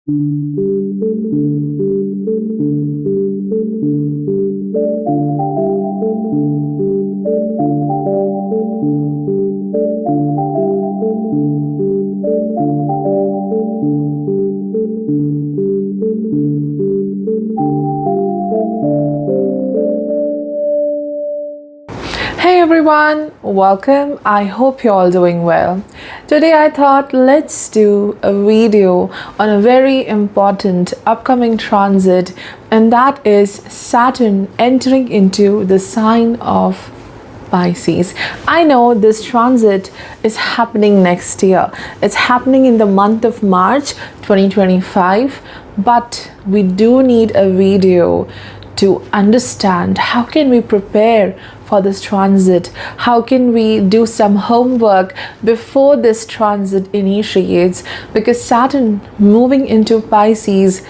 Hey everyone, welcome. I hope you're all doing well. Today I thought let's do a video on a very important upcoming transit, and that is Saturn entering into the sign of Pisces. I know this transit is happening next year. It's happening in the month of March 2025, but we do need a video to understand how can we prepare for this transit, how can we do some homework before this transit initiates, because Saturn moving into Pisces,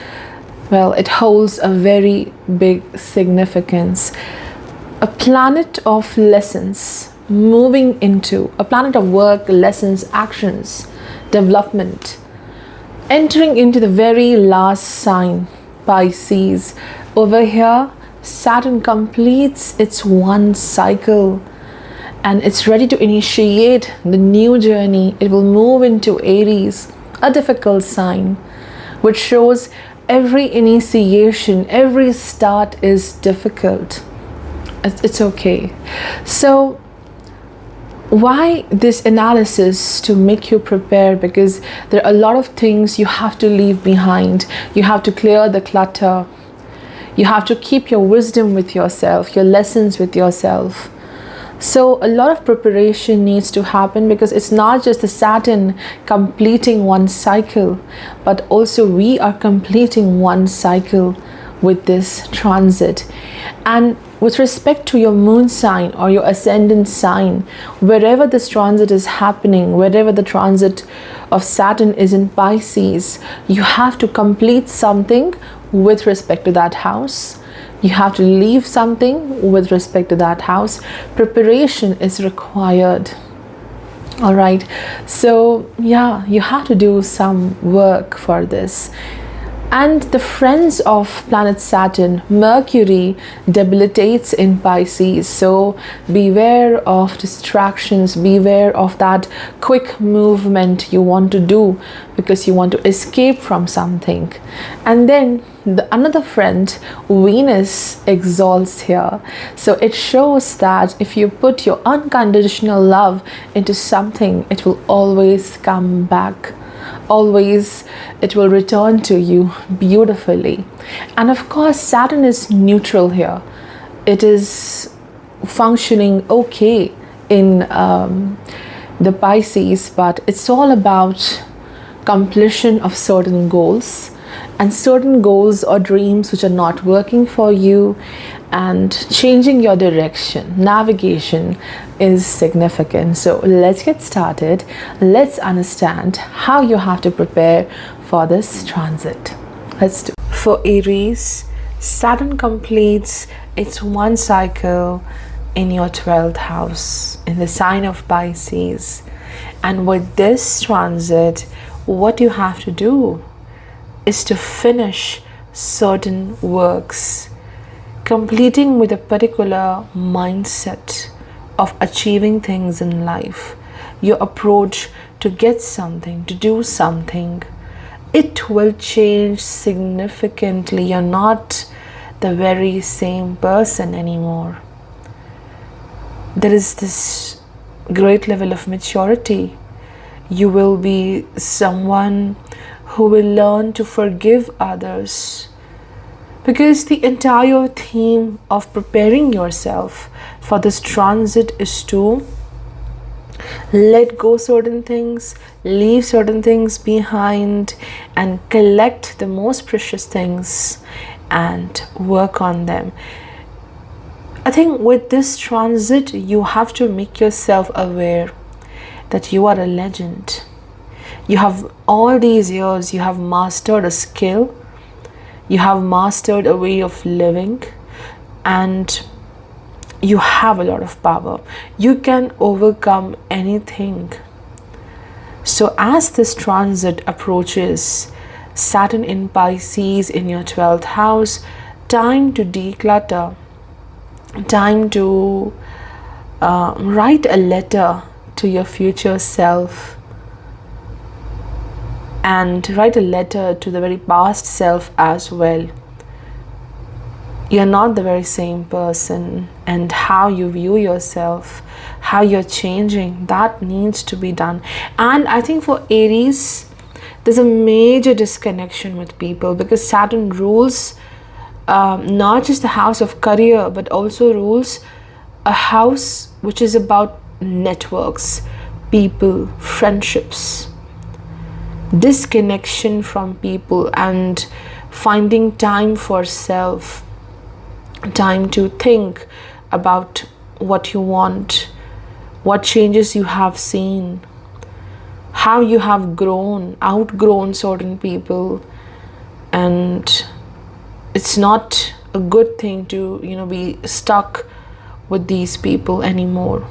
well, it holds a very big significance. A planet of lessons moving into a planet of work, lessons, actions, development, entering into the very last sign, Pisces. Over here, Saturn completes its one cycle and it's ready to initiate the new journey. It will move into Aries, a difficult sign, which shows every initiation, every start is difficult. It's okay. So why this analysis? To make you prepare, because there are a lot of things you have to leave behind. You have to clear the clutter. You have to keep your wisdom with yourself, your lessons with yourself. So a lot of preparation needs to happen, because it's not just the Saturn completing one cycle, but also we are completing one cycle with this transit. And with respect to your moon sign or your ascendant sign, wherever this transit is happening, wherever the transit of Saturn is in Pisces, you have to complete something with respect to that house. You have to leave something with respect to that house. Preparation is required. All right. So yeah, you have to do some work for this. And the friends of planet Saturn, Mercury, debilitates in Pisces. So beware of distractions, beware of that quick movement you want to do because you want to escape from something. And then another friend, Venus, exalts here. So it shows that if you put your unconditional love into something, it will always come back. Always it will return to you beautifully. And of course, Saturn is neutral here. It is functioning okay in the Pisces, but it's all about completion of certain goals, and certain goals or dreams which are not working for you, and changing your direction, navigation is significant. So let's get started. Let's understand how you have to prepare for this transit. Let's do. For Aries, Saturn completes its one cycle in your 12th house, in the sign of Pisces. And with this transit, what you have to do is to finish certain works, completing with a particular mindset of achieving things in life. Your approach to get something, to do something, it will change significantly. You're not the very same person anymore. There is this great level of maturity. You will be someone who will learn to forgive others, because the entire theme of preparing yourself for this transit is to let go certain things, leave certain things behind, and collect the most precious things and work on them. I think with this transit, you have to make yourself aware that you are a legend. You have all these years, you have mastered a skill, you have mastered a way of living, and you have a lot of power. You can overcome anything. So as this transit approaches, Saturn in Pisces in your 12th house. Time to declutter, time to write a letter to your future self, and write a letter to the very past self as well. You're not the very same person, and how you view yourself, how you're changing, that needs to be done. And I think for Aries, there's a major disconnection with people, because Saturn rules not just the house of career, but also rules a house which is about networks, people, friendships, disconnection from people, and finding time for self, time to think about what you want, what changes you have seen, how you have outgrown certain people. And it's not a good thing to, be stuck with these people anymore.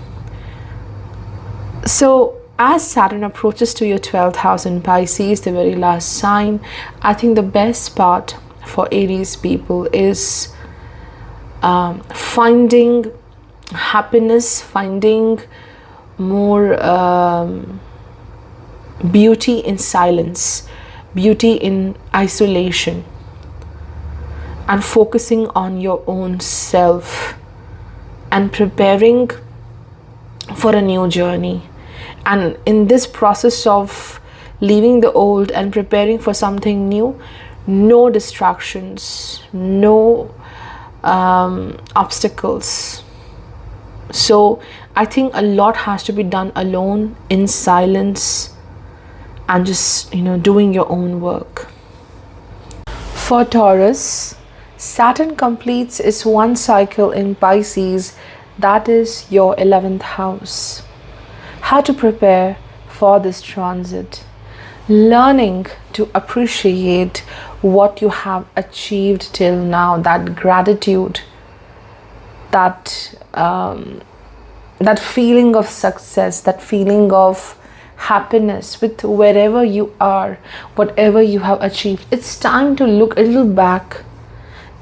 So as Saturn approaches to your 12th house in Pisces, the very last sign, I think the best part for Aries people is finding happiness, finding more beauty in silence, beauty in isolation, and focusing on your own self and preparing for a new journey. And in this process of leaving the old and preparing for something new, no distractions, no obstacles. So I think a lot has to be done alone, in silence, and just doing your own work. For Taurus, Saturn completes its one cycle in Pisces, that is your 11th house. How to prepare for this transit? Learning to appreciate what you have achieved till now, that gratitude, that feeling of success, that feeling of happiness with wherever you are, whatever you have achieved. It's time to look a little back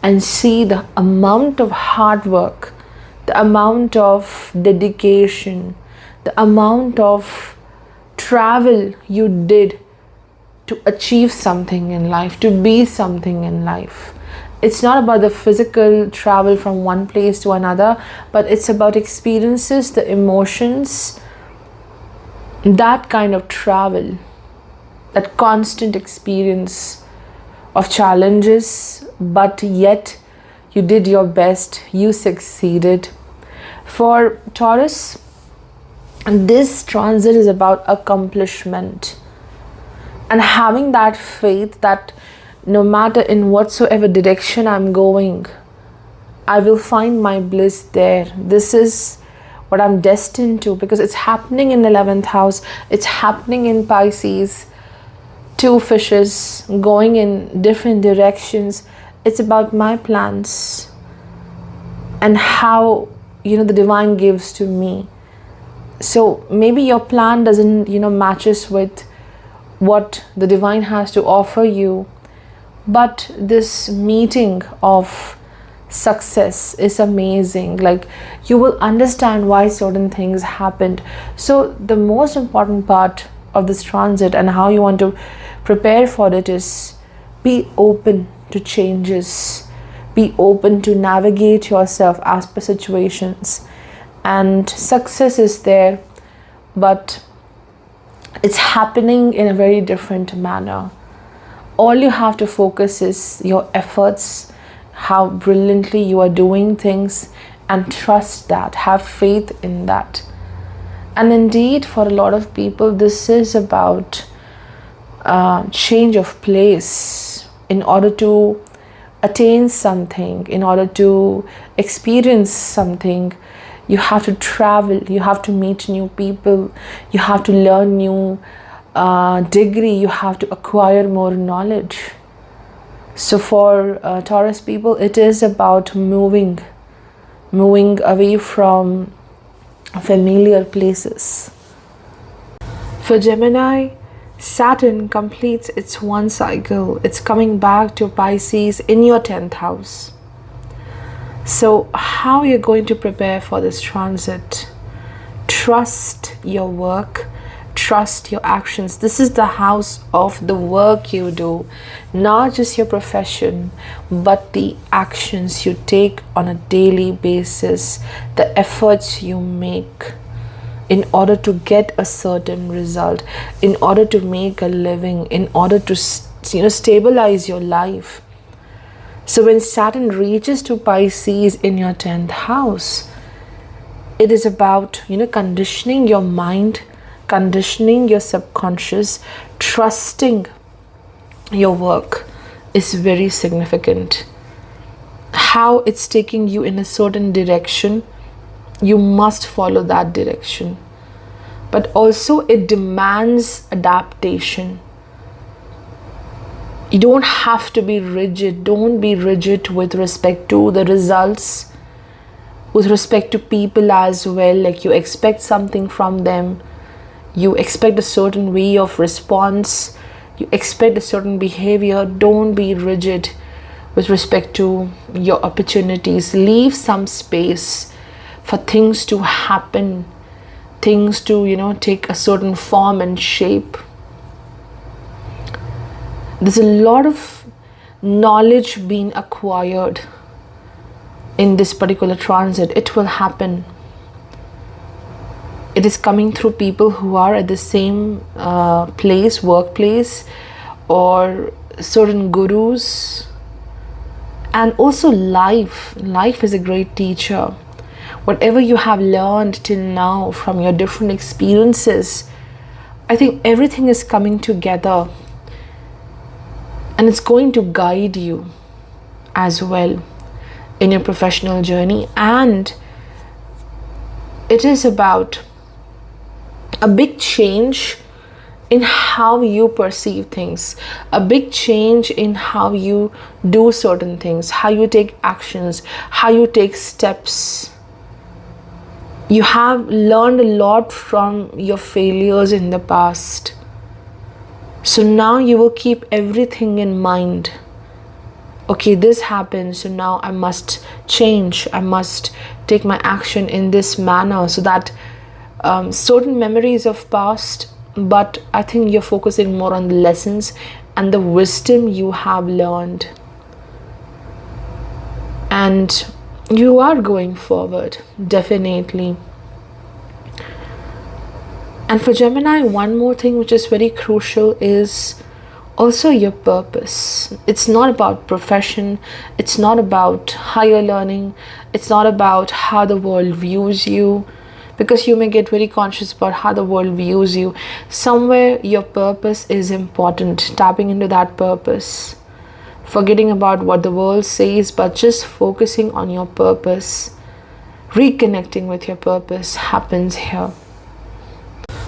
and see the amount of hard work, the amount of dedication, the amount of travel you did to achieve something in life, to be something in life. It's not about the physical travel from one place to another, but it's about experiences, the emotions, that kind of travel, that constant experience of challenges, but yet you did your best, you succeeded. For Taurus, this transit is about accomplishment and having that faith that no matter in whatsoever direction I'm going, I will find my bliss there. This is what I'm destined to, because it's happening in 11th house, it's happening in Pisces, two fishes going in different directions. It's about my plans and how the divine gives to me. So maybe your plan doesn't matches with what the divine has to offer you, but this meeting of success is amazing. Like, you will understand why certain things happened. So the most important part of this transit and how you want to prepare for it is be open to changes, be open to navigate yourself as per situations. And success is there, but it's happening in a very different manner. All you have to focus is your efforts, how brilliantly you are doing things, and trust that, have faith in that. And indeed, for a lot of people, this is about change of place. In order to attain something, in order to experience something, you have to travel, you have to meet new people, you have to learn new degree, you have to acquire more knowledge. So for Taurus people, it is about moving away from familiar places. For Gemini, Saturn completes its one cycle. It's coming back to Pisces in your 10th house. So how are you going to prepare for this transit? Trust your work. Trust your actions. This is the house of the work you do, not just your profession, but the actions you take on a daily basis, the efforts you make in order to get a certain result, in order to make a living, in order to stabilize your life. So when Saturn reaches to Pisces in your 10th house, it is about conditioning your mind, conditioning your subconscious. Trusting your work is very significant. How it's taking you in a certain direction, you must follow that direction. But also it demands adaptation. You don't have to be rigid. Don't be rigid with respect to the results, with respect to people as well. Like, you expect something from them, you expect a certain way of response, you expect a certain behavior. Don't be rigid with respect to your opportunities. Leave some space for things to happen, things to take a certain form and shape. There's a lot of knowledge being acquired in this particular transit. It will happen. It is coming through people who are at the same workplace, or certain gurus. And also life. Life is a great teacher. Whatever you have learned till now from your different experiences, I think everything is coming together. And it's going to guide you as well in your professional journey. And it is about a big change in how you perceive things, a big change in how you do certain things, how you take actions, how you take steps. You have learned a lot from your failures in the past. So now you will keep everything in mind. Okay, this happened, so now I must change. I must take my action in this manner, so that certain memories of past, but I think you're focusing more on the lessons and the wisdom you have learned. And you are going forward, definitely. And for Gemini, one more thing which is very crucial is also your purpose. It's not about profession. It's not about higher learning. It's not about how the world views you, because you may get very conscious about how the world views you. Somewhere your purpose is important. Tapping into that purpose. Forgetting about what the world says, but just focusing on your purpose. Reconnecting with your purpose happens here.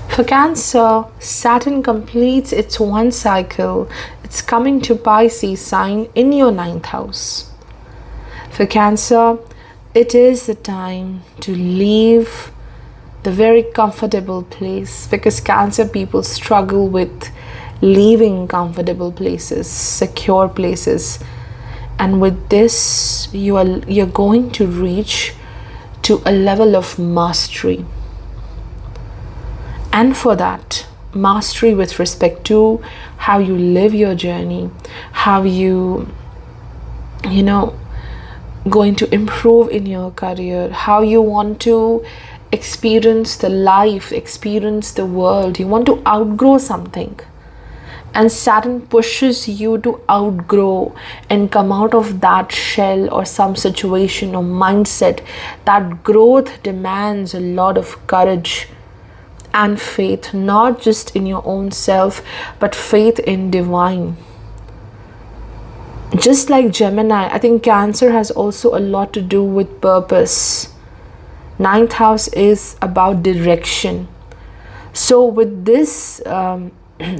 For Cancer, Saturn completes its one cycle. It's coming to Pisces sign in your 9th house. For Cancer, it is the time to leave the very comfortable place, because Cancer people struggle with leaving comfortable places, secure places. And with this, you're going to reach to a level of mastery. And for that, mastery with respect to how you live your journey, how you going to improve in your career, how you want to experience the life, experience the world. You want to outgrow something. And Saturn pushes you to outgrow and come out of that shell or some situation or mindset. That growth demands a lot of courage and faith, not just in your own self, but faith in divine. Just like Gemini, I think Cancer has also a lot to do with purpose. 9th house is about direction. So with this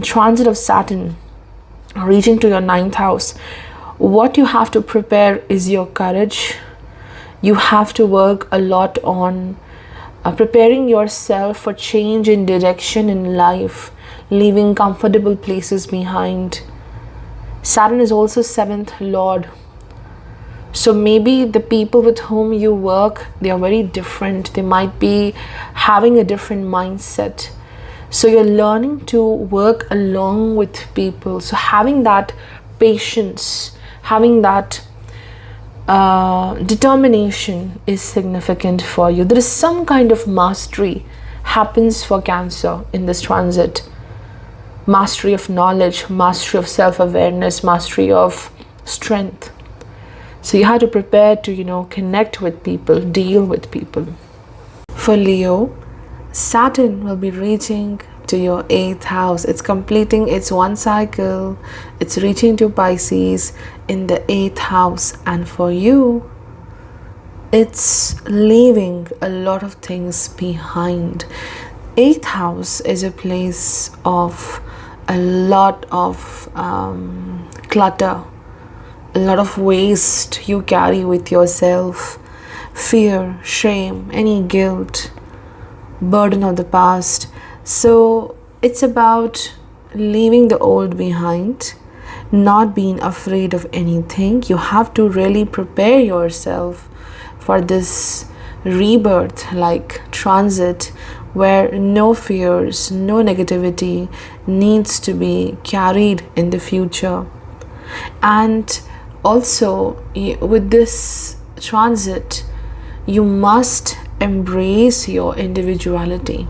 transit of Saturn reaching to your 9th house, what you have to prepare is your courage. You have to work a lot on preparing yourself for change in direction in life. leaving comfortable places behind. Saturn is also 7th lord. So maybe the people with whom you work, they are very different. They might be having a different mindset. So you're learning to work along with people. So having that patience, having that determination is significant for you. There is some kind of mastery happens for Cancer in this transit. Mastery of knowledge, mastery of self-awareness, mastery of strength. So you have to prepare to, connect with people, deal with people. For Leo, Saturn will be reaching to your 8th house. It's completing its one cycle. It's reaching to Pisces in the 8th house. And for you, it's leaving a lot of things behind. 8th house is a place of a lot of clutter, a lot of waste you carry with yourself, fear, shame, any guilt, burden of the past. So it's about leaving the old behind, not being afraid of anything. You have to really prepare yourself for this rebirth like transit where no fears, no negativity needs to be carried in the future. And also with this transit, you must embrace your individuality,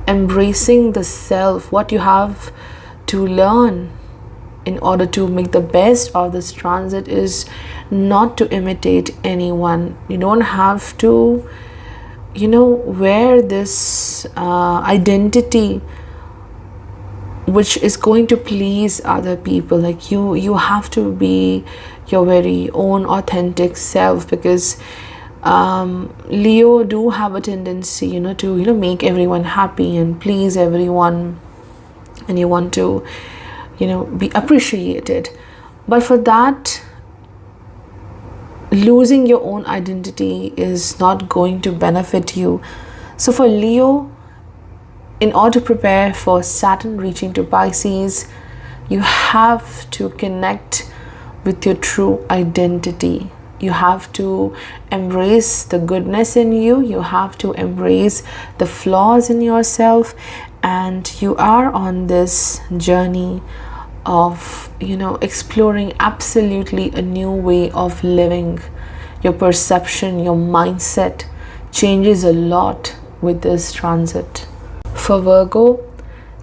embracing the self. What you have to learn in order to make the best of this transit is not to imitate anyone. You don't have to wear this identity which is going to please other people. Like you have to be your very own authentic self, because Leo do have a tendency to make everyone happy and please everyone, and you want to be appreciated. But for that, losing your own identity is not going to benefit you. So for Leo, in order to prepare for Saturn reaching to Pisces, you have to connect with your true identity. You have to embrace the goodness in you. You have to embrace the flaws in yourself. And you are on this journey of exploring absolutely a new way of living. Your perception, your mindset changes a lot with this transit. For Virgo,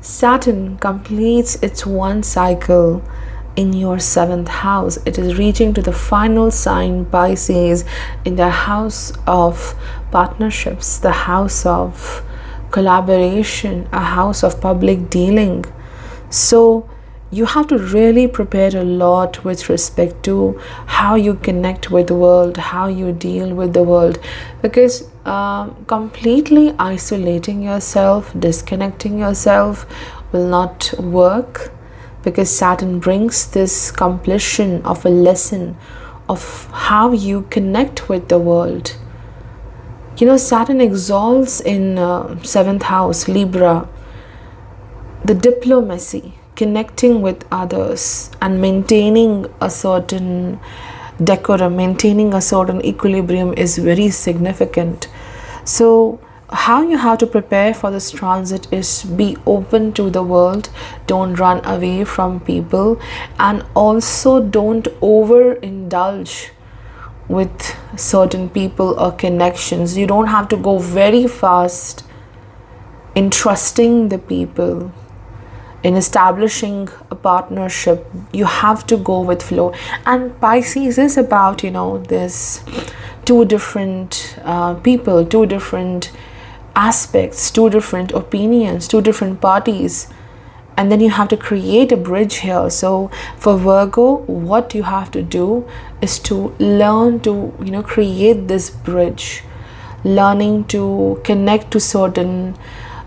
Saturn completes its one cycle in your 7th house. It is reaching to the final sign, Pisces, in the house of partnerships, the house of collaboration, a house of public dealing. So you have to really prepare a lot with respect to how you connect with the world, how you deal with the world, because completely isolating yourself, disconnecting yourself will not work, because Saturn brings this completion of a lesson of how you connect with the world. Saturn exalts in 7th house, Libra, the diplomacy, connecting with others and maintaining a certain decorum, maintaining a certain equilibrium is very significant. So how you have to prepare for this transit is be open to the world, don't run away from people, and also don't overindulge with certain people or connections. You don't have to go very fast in trusting the people, in establishing a partnership. You have to go with flow. And Pisces is about this two different people, two different aspects, two different opinions, two different parties, and then you have to create a bridge here. So for Virgo, what you have to do is to learn to create this bridge, learning to connect to certain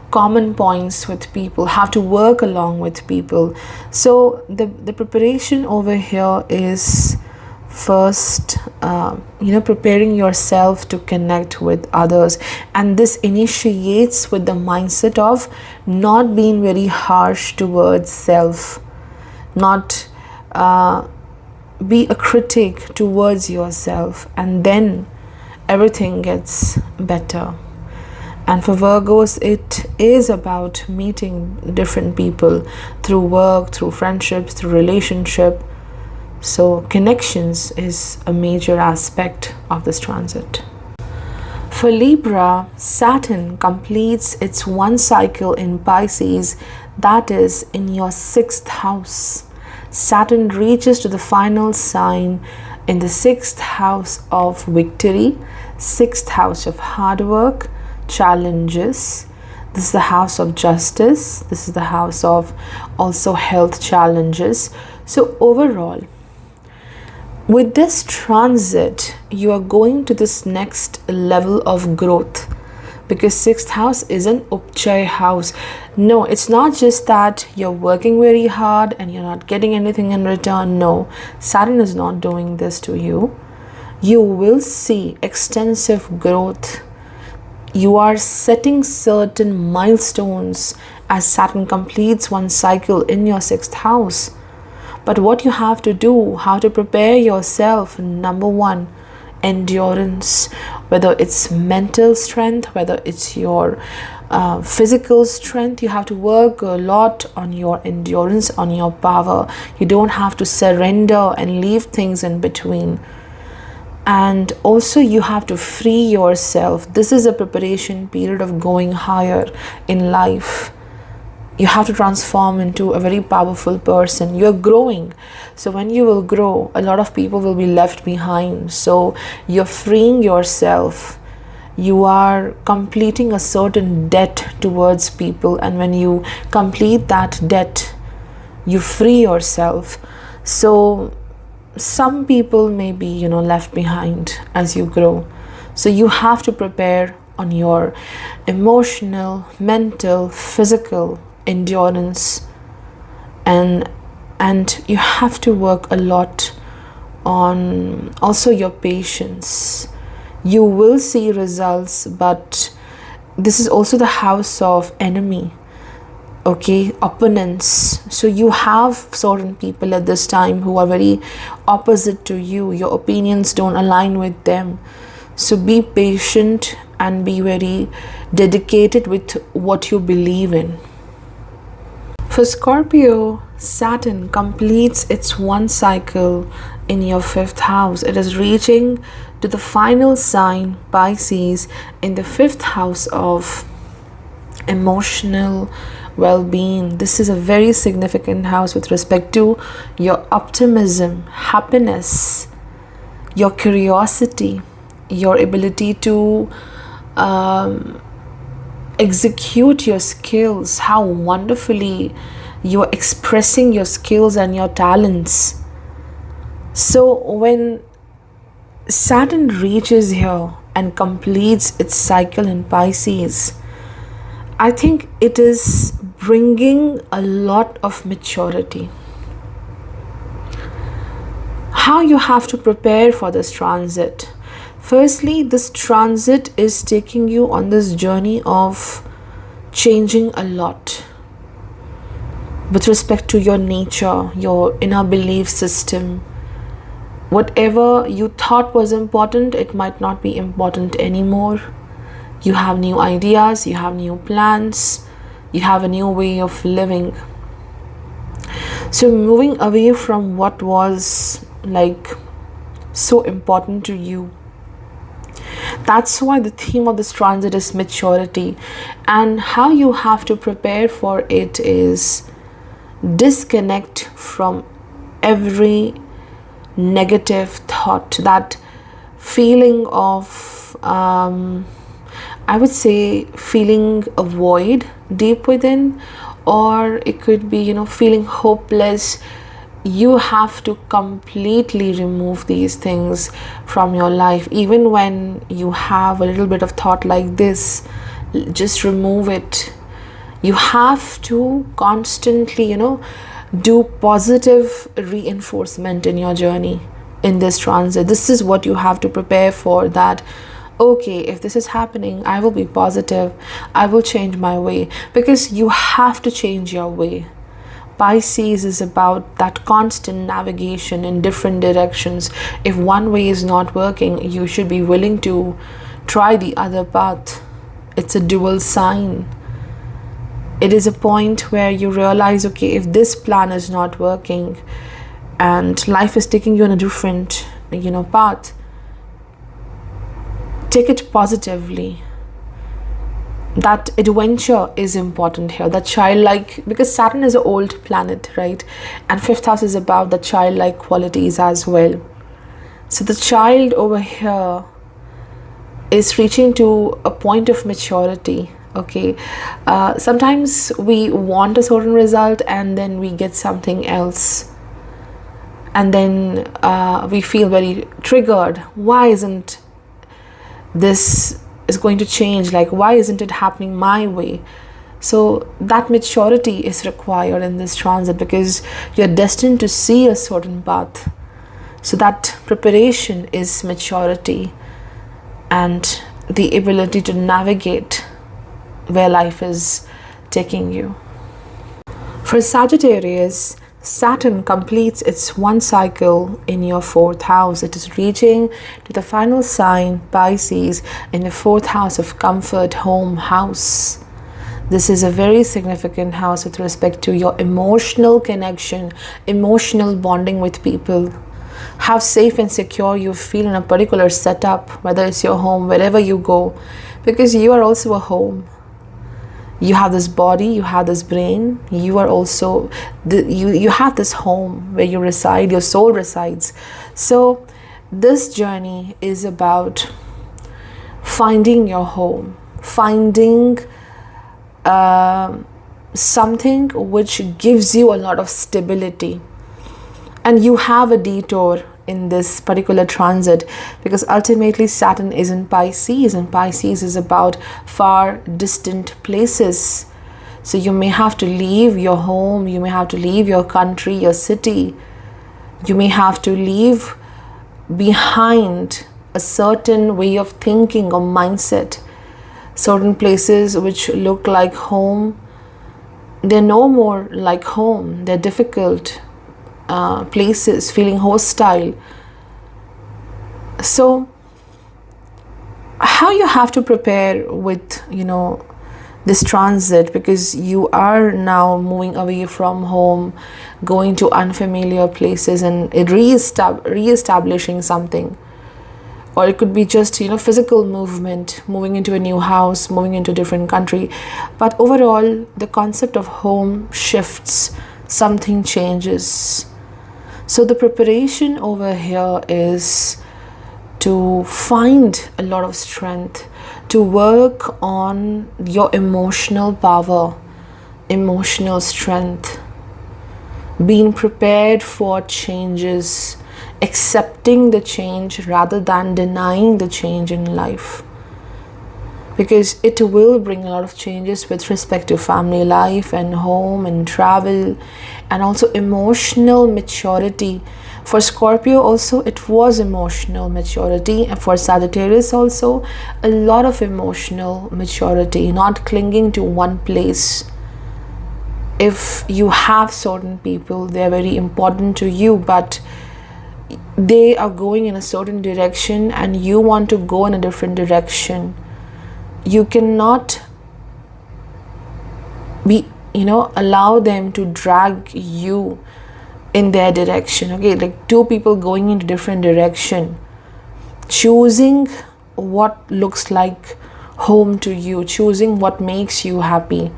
common points with people, have to work along with people. So the preparation over here is first preparing yourself to connect with others, and this initiates with the mindset of not being very harsh towards self, not be a critic towards yourself, and then everything gets better. And for Virgos, it is about meeting different people through work, through friendships, through relationship. So connections is a major aspect of this transit. For Libra, Saturn completes its one cycle in Pisces, that is in your 6th house. Saturn reaches to the final sign in the 6th house of victory, 6th house of hard work, challenges. This is the house of justice. This is the house of also health challenges. So overall, with this transit, you are going to this next level of growth, because 6th house is an upchai house. No, it's not just that you're working very hard and you're not getting anything in return. No, Saturn is not doing this to you. You will see extensive growth. You are setting certain milestones as Saturn completes one cycle in your 6th house. But what you have to do, how to prepare yourself, number one, endurance, whether it's mental strength, whether it's your physical strength. You have to work a lot on your endurance, on your power. You don't have to surrender and leave things in between. And also you have to free yourself. This is a preparation period of going higher in life. You have to transform into a very powerful person. You're growing. So when you will grow, a lot of people will be left behind. So you're freeing yourself. You are completing a certain debt towards people. And when you complete that debt, you free yourself. So some people may be, left behind as you grow. So you have to prepare on your emotional, mental, physical endurance, and you have to work a lot on also your patience. You will see results, but this is also the house of enemy. Okay, opponents. So you have certain people at this time who are very opposite to you. Your opinions don't align with them. So be patient and be very dedicated with what you believe in. For Scorpio, Saturn completes its one cycle in your 5th house. It is reaching to the final sign, Pisces, in the 5th house of emotional well-being. This is a very significant house with respect to your optimism, happiness, your curiosity, your ability to execute your skills, how wonderfully you are expressing your skills and your talents. So when Saturn reaches here and completes its cycle in Pisces, I think it is bringing a lot of maturity. How you have to prepare for this transit. Firstly, this transit is taking you on this journey of changing a lot with respect to your nature, your inner belief system. Whatever you thought was important, it might not be important anymore. You have new ideas, you have new plans, you have a new way of living. So moving away from what was so important to you. That's why the theme of this transit is maturity. And how you have to prepare for it is disconnect from every negative thought, that feeling of I would say feeling a void deep within, or it could be feeling hopeless. You have to completely remove these things from your life. Even when you have a little bit of thought like this, just remove it. You have to constantly do positive reinforcement in your journey. in this transit. This is what you have to prepare for, that okay, if this is happening, I will be positive, I will change my way, because you have to change your way. Pisces is about that constant navigation in different directions. If one way is not working, you should be willing to try the other path. It's a dual sign. It is a point where you realize, okay, if this plan is not working and life is taking you on a different, path, take it positively. That adventure is important here, that childlike, because Saturn is an old planet, right? And fifth house is about the childlike qualities as well. So the child over here is reaching to a point of maturity. Okay, sometimes we want a certain result and then we get something else, and then we feel very triggered. Why isn't this is going to change? Like, why isn't it happening my way? So that maturity is required in this transit, because you're destined to see a certain path. So that preparation is maturity and the ability to navigate where life is taking you. For Sagittarius, Saturn completes its one cycle in your fourth house. It is reaching to the final sign, Pisces, in the fourth house of comfort, home house. This is a very significant house with respect to your emotional connection, emotional bonding with people. How safe and secure you feel in a particular setup, whether it's your home, wherever you go, because you are also a home. You have this body, you have this brain, you are also, you have this home where you reside, your soul resides. So this journey is about finding your home, finding something which gives you a lot of stability. And you have a detour in this particular transit, because ultimately Saturn is in Pisces, and Pisces is about far distant places. So you may have to leave your home, you may have to leave your country, your city. You may have to leave behind a certain way of thinking or mindset. Certain places which look like home, they're no more like home. They're difficult places, feeling hostile. So how you have to prepare with this transit, because you are now moving away from home, going to unfamiliar places and re-establishing something. Or it could be just physical movement, moving into a new house, moving into a different country. But overall, the concept of home shifts, something changes. So the preparation over here is to find a lot of strength, to work on your emotional power, emotional strength, being prepared for changes, accepting the change rather than denying the change in life. Because it will bring a lot of changes with respect to family life and home and travel, and also emotional maturity. For Scorpio also, it was emotional maturity, and for Sagittarius also, a lot of emotional maturity, not clinging to one place. If you have certain people, they're very important to you, but they are going in a certain direction and you want to go in a different direction, you cannot be allow them to drag you in their direction. Okay, like two people going in a different direction, choosing what looks like home to you, choosing what makes you happy.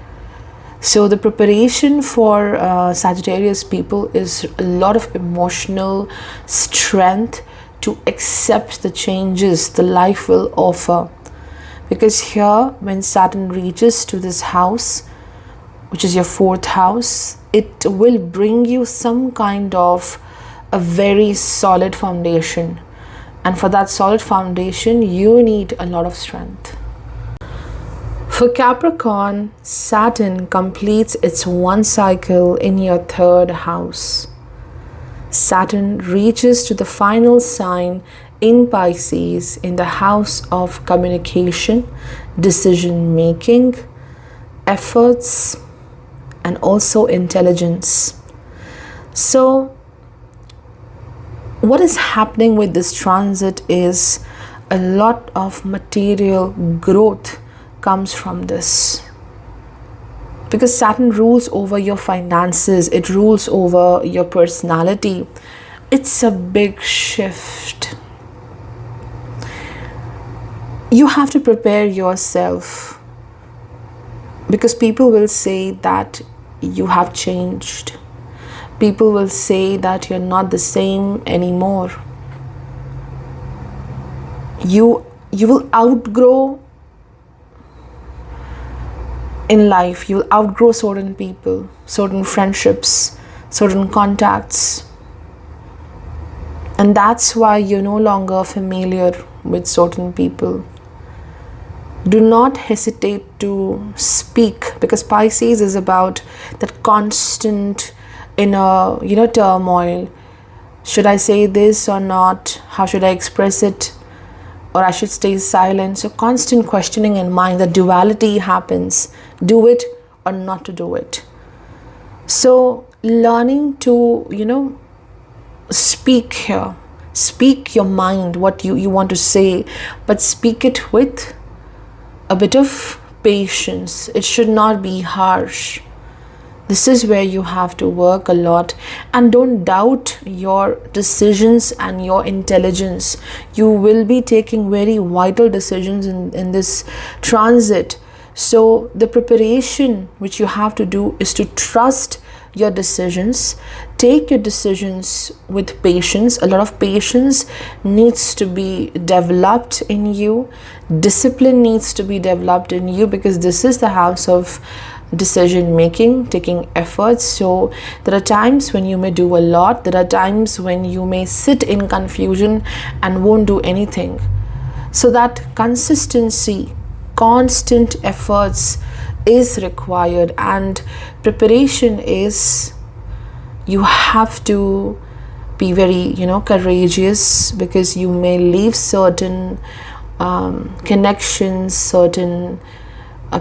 So the preparation for Sagittarius people is a lot of emotional strength to accept the changes the life will offer. Because here, when Saturn reaches to this house, which is your fourth house, it will bring you some kind of a very solid foundation. And for that solid foundation, you need a lot of strength. For Capricorn, Saturn completes its one cycle in your third house. Saturn reaches to the final sign in Pisces, in the house of communication, decision making, efforts, and also intelligence. So what is happening with this transit is a lot of material growth comes from this, because Saturn rules over your finances, it rules over your personality. It's a big shift. You have to prepare yourself, because people will say that you have changed. People will say that you're not the same anymore. You will outgrow in life. You'll outgrow certain people, certain friendships, certain contacts. And that's why you're no longer familiar with certain people. Do not hesitate to speak, because Pisces is about that constant inner, turmoil. Should I say this or not? How should I express it? Or I should stay silent? So constant questioning in mind, the duality happens. Do it or not to do it. So learning to, speak here. Speak your mind, what you want to say, but speak it with a bit of patience. It should not be harsh. This is where you have to work a lot, and don't doubt your decisions and your intelligence. You will be taking very vital decisions in this transit. So the preparation which you have to do is to trust your decisions. Take your decisions with patience. A lot of patience needs to be developed in you. Discipline needs to be developed in you, because this is the house of decision making, taking efforts. So there are times when you may do a lot. There are times when you may sit in confusion and won't do anything. So that consistency, constant efforts is required, and preparation is, you have to be very courageous, because you may leave certain connections, certain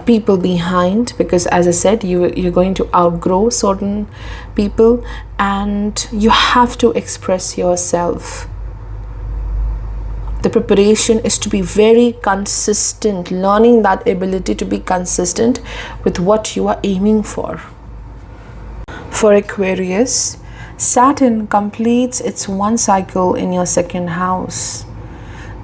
people behind, because as I said, you're going to outgrow certain people, and you have to express yourself. The preparation is to be very consistent, learning that ability to be consistent with what you are aiming for. For Aquarius, Saturn completes its one cycle in your second house.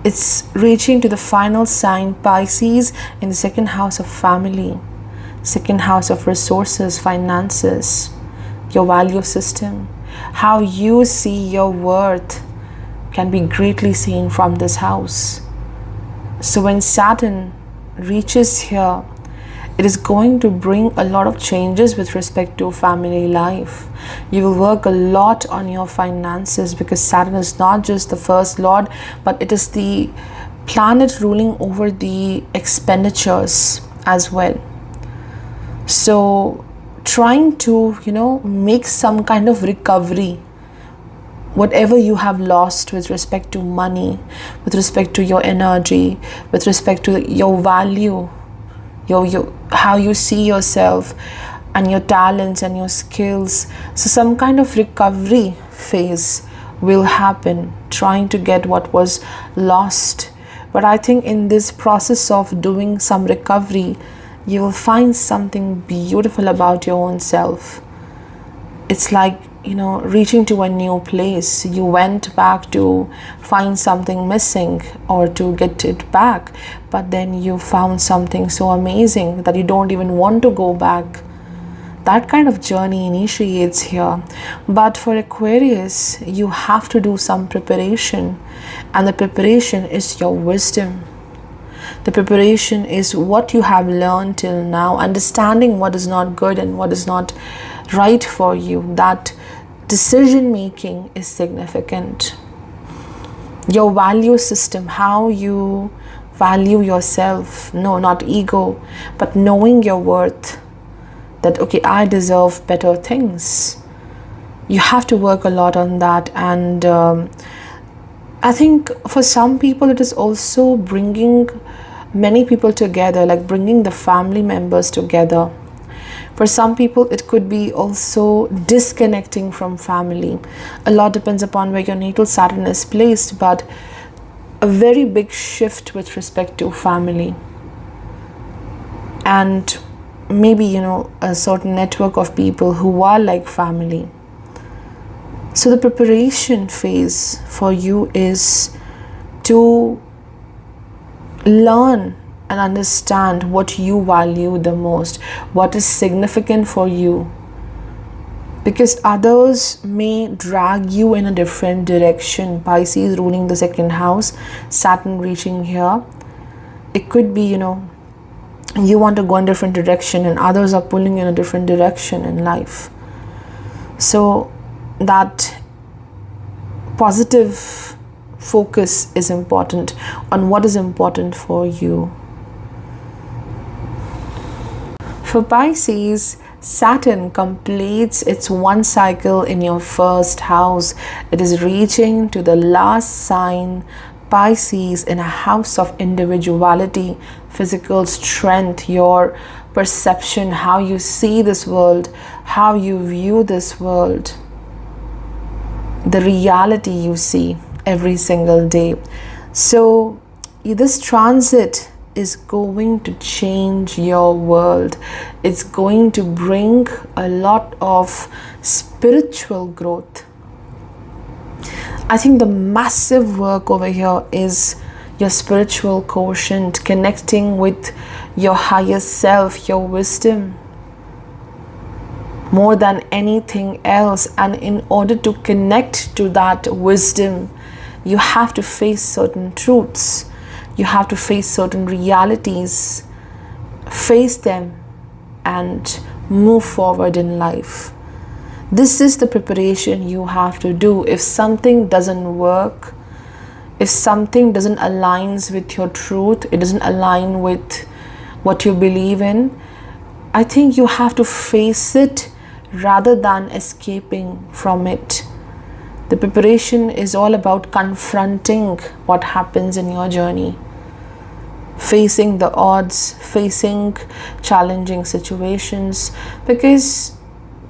It's reaching to the final sign, Pisces, in the second house of family, second house of resources, finances, your value system. How you see your worth can be greatly seen from this house. So when Saturn reaches here, it is going to bring a lot of changes with respect to family life. You will work a lot on your finances, because Saturn is not just the first lord, but it is the planet ruling over the expenditures as well. So trying to, make some kind of recovery, whatever you have lost with respect to money, with respect to your energy, with respect to your value, your how you see yourself, and your talents and your skills. So some kind of recovery phase will happen, trying to get what was lost. But I think in this process of doing some recovery, you will find something beautiful about your own self. It's like, reaching to a new place. You went back to find something missing or to get it back, but then you found something so amazing that you don't even want to go back. That kind of journey initiates here. But for Aquarius, you have to do some preparation, and the preparation is your wisdom. The preparation is what you have learned till now, understanding what is not good and what is not right for you. That decision making is significant. Your value system, how you value yourself. No, not ego, but knowing your worth. That, okay, I deserve better things. You have to work a lot on that. And I think for some people it is also bringing many people together, like bringing the family members together. For some people it could be also disconnecting from family. A lot depends upon where your natal Saturn is placed, but a very big shift with respect to family. And maybe, a certain network of people who are like family. So the preparation phase for you is to learn and understand what you value the most, what is significant for you. Because others may drag you in a different direction. Pisces ruling the second house, Saturn reaching here. It could be, you want to go in a different direction and others are pulling you in a different direction in life. So that positive focus is important on what is important for you. For Pisces, Saturn completes its one cycle in your first house. It is reaching to the last sign, Pisces, in a house of individuality, physical strength, your perception, how you see this world, how you view this world, the reality you see every single day. So this transit is going to change your world. It's going to bring a lot of spiritual growth. I think the massive work over here is your spiritual quotient, connecting with your higher self, your wisdom, more than anything else. And in order to connect to that wisdom, you have to face certain truths. You have to face certain realities, face them and move forward in life. This is the preparation you have to do. If something doesn't work, if something doesn't align with your truth, it doesn't align with what you believe in, I think you have to face it rather than escaping from it. The preparation is all about confronting what happens in your journey, facing the odds, facing challenging situations, because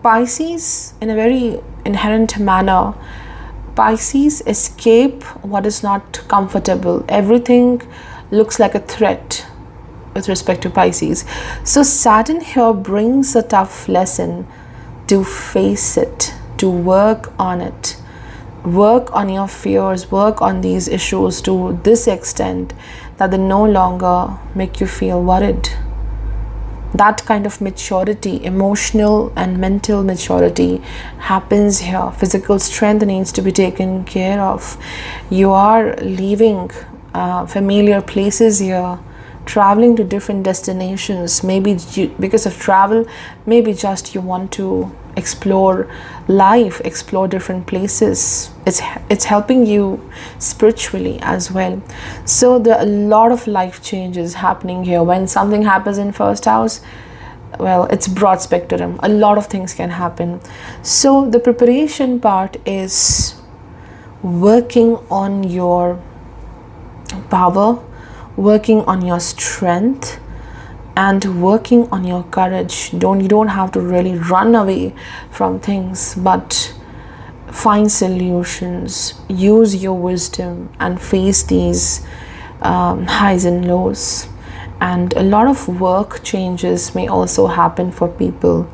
Pisces, in a very inherent manner, Pisces escape what is not comfortable. Everything looks like a threat with respect to Pisces. So Saturn here brings a tough lesson to face it, to work on it, work on your fears, work on these issues to this extent that they no longer make you feel worried. That kind of maturity, emotional and mental maturity, happens here. Physical strength needs to be taken care of. You are leaving familiar places here, traveling to different destinations, maybe because of travel, maybe just you want to explore life, explore different places. It's helping you spiritually as well. So there are a lot of life changes happening here. When something happens in first house, well, it's broad spectrum. A lot of things can happen. So the preparation part is working on your power, working on your strength, and working on your courage. You don't have to really run away from things, but find solutions, use your wisdom and face these highs and lows. And a lot of work changes may also happen for people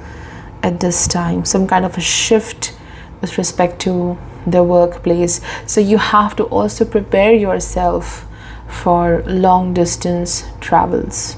at this time, some kind of a shift with respect to their workplace. So you have to also prepare yourself for long distance travels.